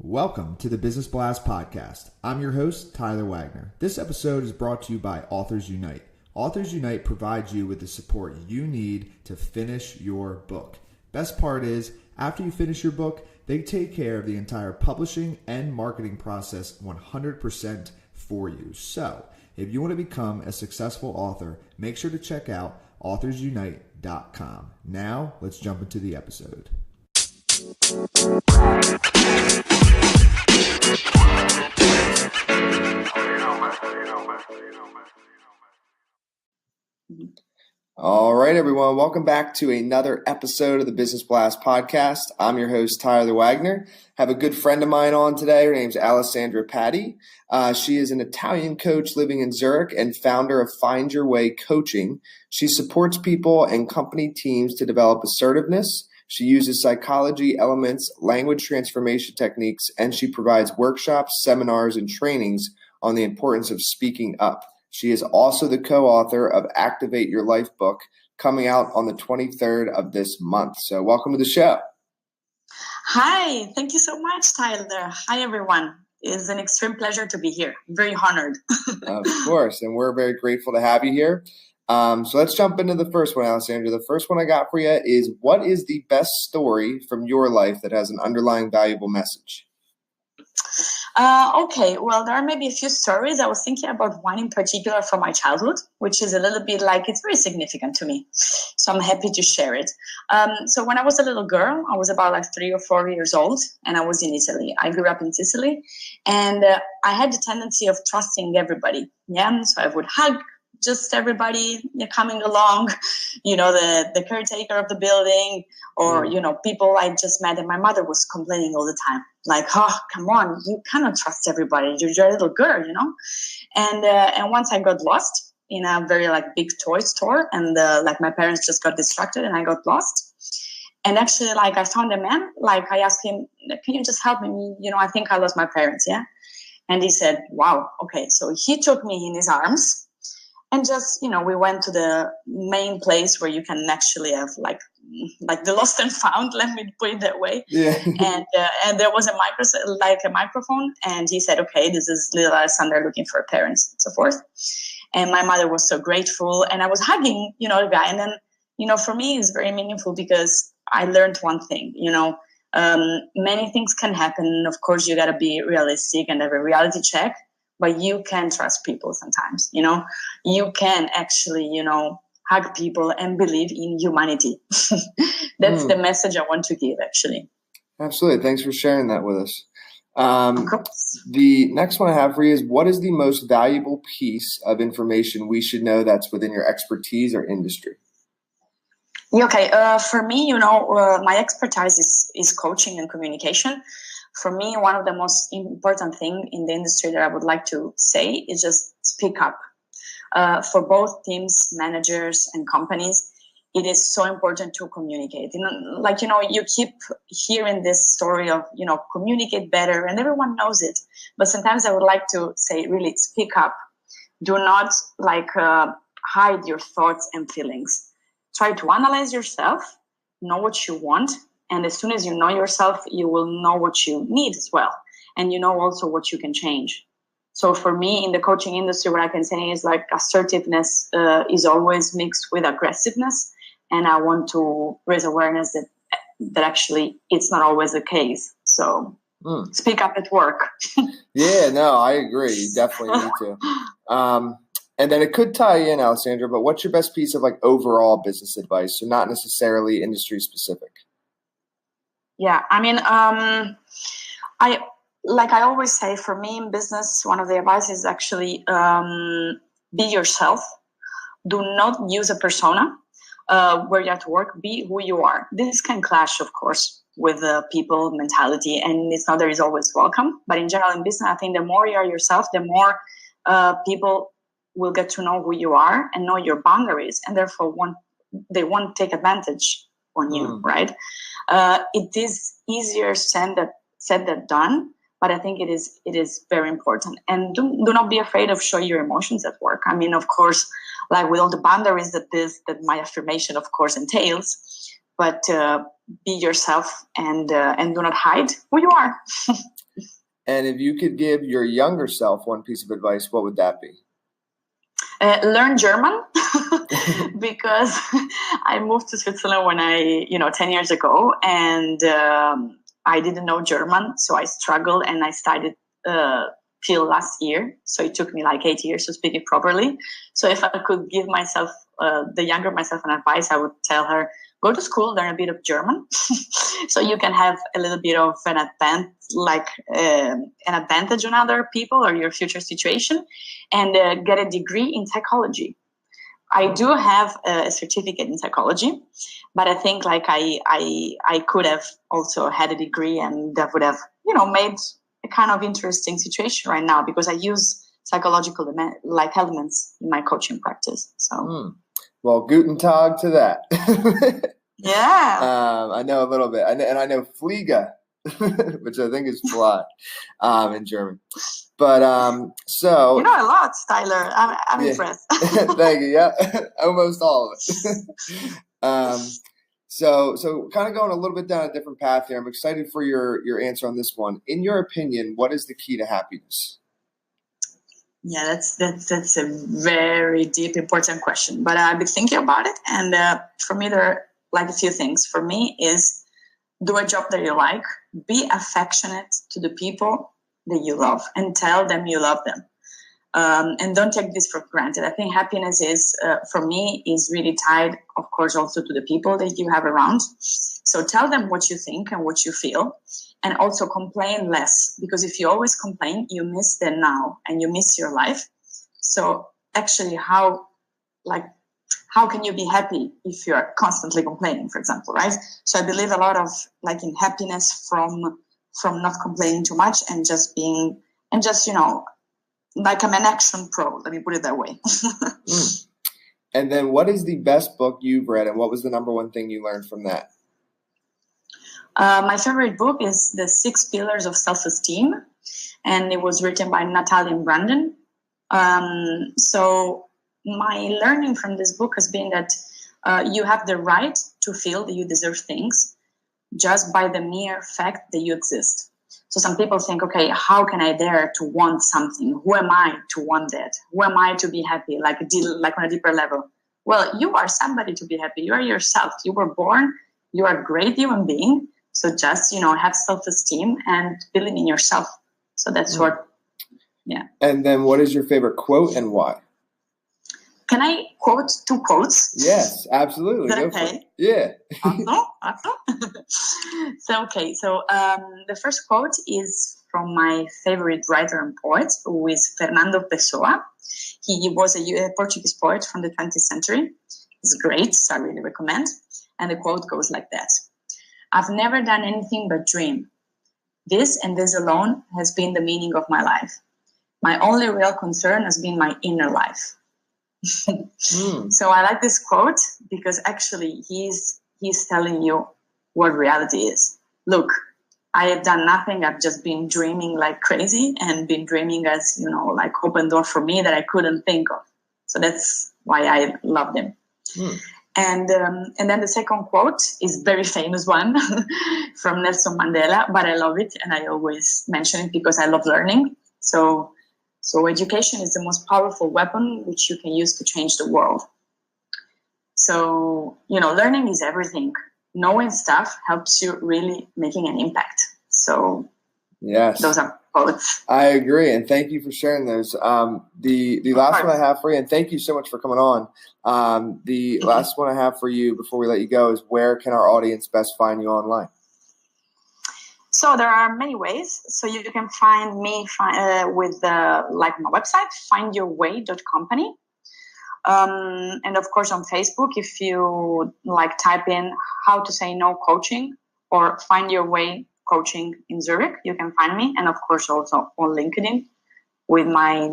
Welcome to the Business Blast Podcast. I'm your host, Tyler Wagner. This episode is brought to you by Authors Unite. Authors Unite provides you with the support you need to finish your book. Best part is, after you finish your book, they take care of the entire publishing and marketing process 100% for you. So, if you want to become a successful author, make sure to check out authorsunite.com. Now, let's jump into the episode. All right, everyone. Welcome back to another episode of the Business Blast Podcast. I'm your host, Tyler Wagner. I have a good friend of mine on today. Her name's Alessandra Patti. She is an Italian coach living in Zurich and founder of Find Your Way Coaching. She supports people and company teams to develop assertiveness. She uses psychology elements, language transformation techniques, and she provides workshops, seminars, and trainings on the importance of speaking up. She is also the co-author of Activate Your Life book, coming out on the 23rd of this month. So welcome to the show. Hi, thank you so much, Tyler. Hi, everyone. It's an extreme pleasure to be here. I'm very honored. Of course, and we're very grateful to have you here. So let's jump into the first one, Alessandra. The first one I got for you is, what is the best story from your life that has an underlying valuable message? Okay, well, there are maybe a few stories. I was thinking about one in particular from my childhood, which is a little bit like, it's very significant to me. So I'm happy to share it. So when I was a little girl, I was about 3 or 4 years old, and I was in Italy. I grew up in Sicily, and I had the tendency of trusting everybody. Yeah, so I would hug just everybody coming along, the caretaker of the building, or, people I just met, and my mother was complaining all the time, like, oh, come on, you cannot trust everybody. You're a little girl, And once I got lost in a very big toy store, and my parents just got distracted and I got lost. And actually, I found a man, I asked him, can you just help me? I think I lost my parents. Yeah. And he said, wow. Okay. So he took me in his arms. And just, we went to the main place where you can actually have like the lost and found, let me put it that way. Yeah. And there was a microphone, and he said, okay, this is little Alessandra looking for her parents, and so forth. And my mother was so grateful, and I was hugging, the guy. And then, for me, it's very meaningful because I learned one thing, many things can happen. Of course, you got to be realistic and have a reality check. But you can trust people sometimes, you can actually, hug people and believe in humanity. That's the message I want to give, actually. Absolutely. Thanks for sharing that with us. The next one I have for you is, what is the most valuable piece of information we should know that's within your expertise or industry? Okay. For me, my expertise is coaching and communication. For me, one of the most important things in the industry that I would like to say is just speak up. For both teams, managers, and companies, it is so important to communicate. You keep hearing this story of, communicate better, and everyone knows it. But sometimes I would like to say, really, speak up. Do not hide your thoughts and feelings. Try to analyze yourself, know what you want. And as soon as you know yourself, you will know what you need as well. And you know also what you can change. So for me, in the coaching industry, what I can say is assertiveness is always mixed with aggressiveness. And I want to raise awareness that actually it's not always the case. So speak up at work. Yeah, no, I agree. You definitely need to. And then it could tie in, Alessandra, but what's your best piece of overall business advice? So not necessarily industry specific. Yeah, I mean, I always say, for me in business, one of the advice is actually be yourself. Do not use a persona where you're at work. Be who you are. This can clash, of course, with the people mentality, and it's not that it's always welcome. But in general, in business, I think the more you are yourself, the more people will get to know who you are and know your boundaries, and therefore they won't take advantage on you, right? It is easier said than done, but I think it is very important. And do not be afraid of showing your emotions at work. I mean, of course, with all the boundaries that my affirmation, of course, entails, but be yourself and do not hide who you are. And if you could give your younger self one piece of advice, what would that be? Learn German because I moved to Switzerland when 10 years ago, and I didn't know German, so I struggled, and I started till last year. So it took me like 8 years to speak it properly. So if I could give myself, the younger myself, an advice, I would tell her, go to school, learn a bit of German, so you can have a little bit of an advantage on other people or your future situation, and get a degree in psychology. I do have a certificate in psychology, but I think like I could have also had a degree, and that would have made a kind of interesting situation right now, because I use psychological elements in my coaching practice. So. Well, guten Tag to that. Yeah. I know a little bit. I know Fliege, which I think is fly in German. But so. You know a lot, Tyler. I'm impressed. Thank you. Yeah, almost all of it. So kind of going a little bit down a different path here. I'm excited for your answer on this one. In your opinion, what is the key to happiness? Yeah, that's a very deep, important question. But I've been thinking about it, and for me, there are like a few things. For me, is do a job that you like, be affectionate to the people that you love, and tell them you love them, and don't take this for granted. I think happiness is, for me, is really tied, of course, also to the people that you have around. So tell them what you think and what you feel. And also complain less, because if you always complain, you miss the now and you miss your life. So actually, how can you be happy if you're constantly complaining, for example, right? So I believe a lot of like in happiness from not complaining too much and just being, and just, like I'm an action pro, let me put it that way. And then what is the best book you've read, and what was the number one thing you learned from that? My favorite book is The 6 Pillars of Self-Esteem, and it was written by Natalie and Brandon. So my learning from this book has been that you have the right to feel that you deserve things just by the mere fact that you exist. So some people think, okay, how can I dare to want something? Who am I to want that? Who am I to be happy, like on a deeper level? Well, you are somebody to be happy. You are yourself. You were born. You are a great human being. So just, have self-esteem and believe in yourself. So that's what, yeah. And then what is your favorite quote and why? Can I quote 2 quotes? Yes, absolutely. Is that okay? Yeah. Awesome. So the first quote is from my favorite writer and poet, who is Fernando Pessoa. He was a Portuguese poet from the 20th century. It's great, so I really recommend. And the quote goes like that. I've never done anything but dream. This and this alone has been the meaning of my life. My only real concern has been my inner life. So I like this quote because actually he's telling you what reality is. Look, I have done nothing. I've just been dreaming like crazy, and been dreaming as, like open door for me that I couldn't think of. So that's why I love him. And then the second quote is very famous one from Nelson Mandela, but I love it, and I always mention it because I love learning. So education is the most powerful weapon which you can use to change the world. So, learning is everything. Knowing stuff helps you really making an impact. So yes, those are quotes. I agree, and thank you for sharing those. The last one I have for you, and thank you so much for coming on. The last one I have for you before we let you go is, where can our audience best find you online? So there are many ways. So you can find me with my website, findyourway.company. And of course on Facebook, if you type in how to say no coaching or find your way coaching in Zurich, you can find me. And of course also on LinkedIn with my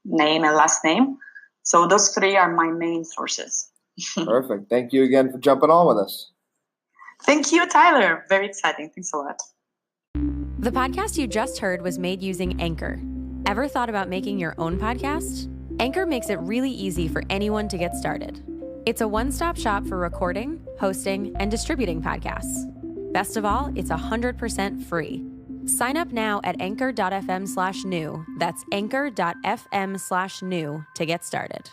name and last name. So those 3 are my main sources. Perfect. Thank you again for jumping on with us. Thank you, Tyler. Very exciting. Thanks a lot. The podcast you just heard was made using Anchor. Ever thought about making your own podcast? Anchor makes it really easy for anyone to get started. It's a one-stop shop for recording, hosting, and distributing podcasts. Best of all, it's 100% free. Sign up now at anchor.fm/new. That's anchor.fm/new to get started.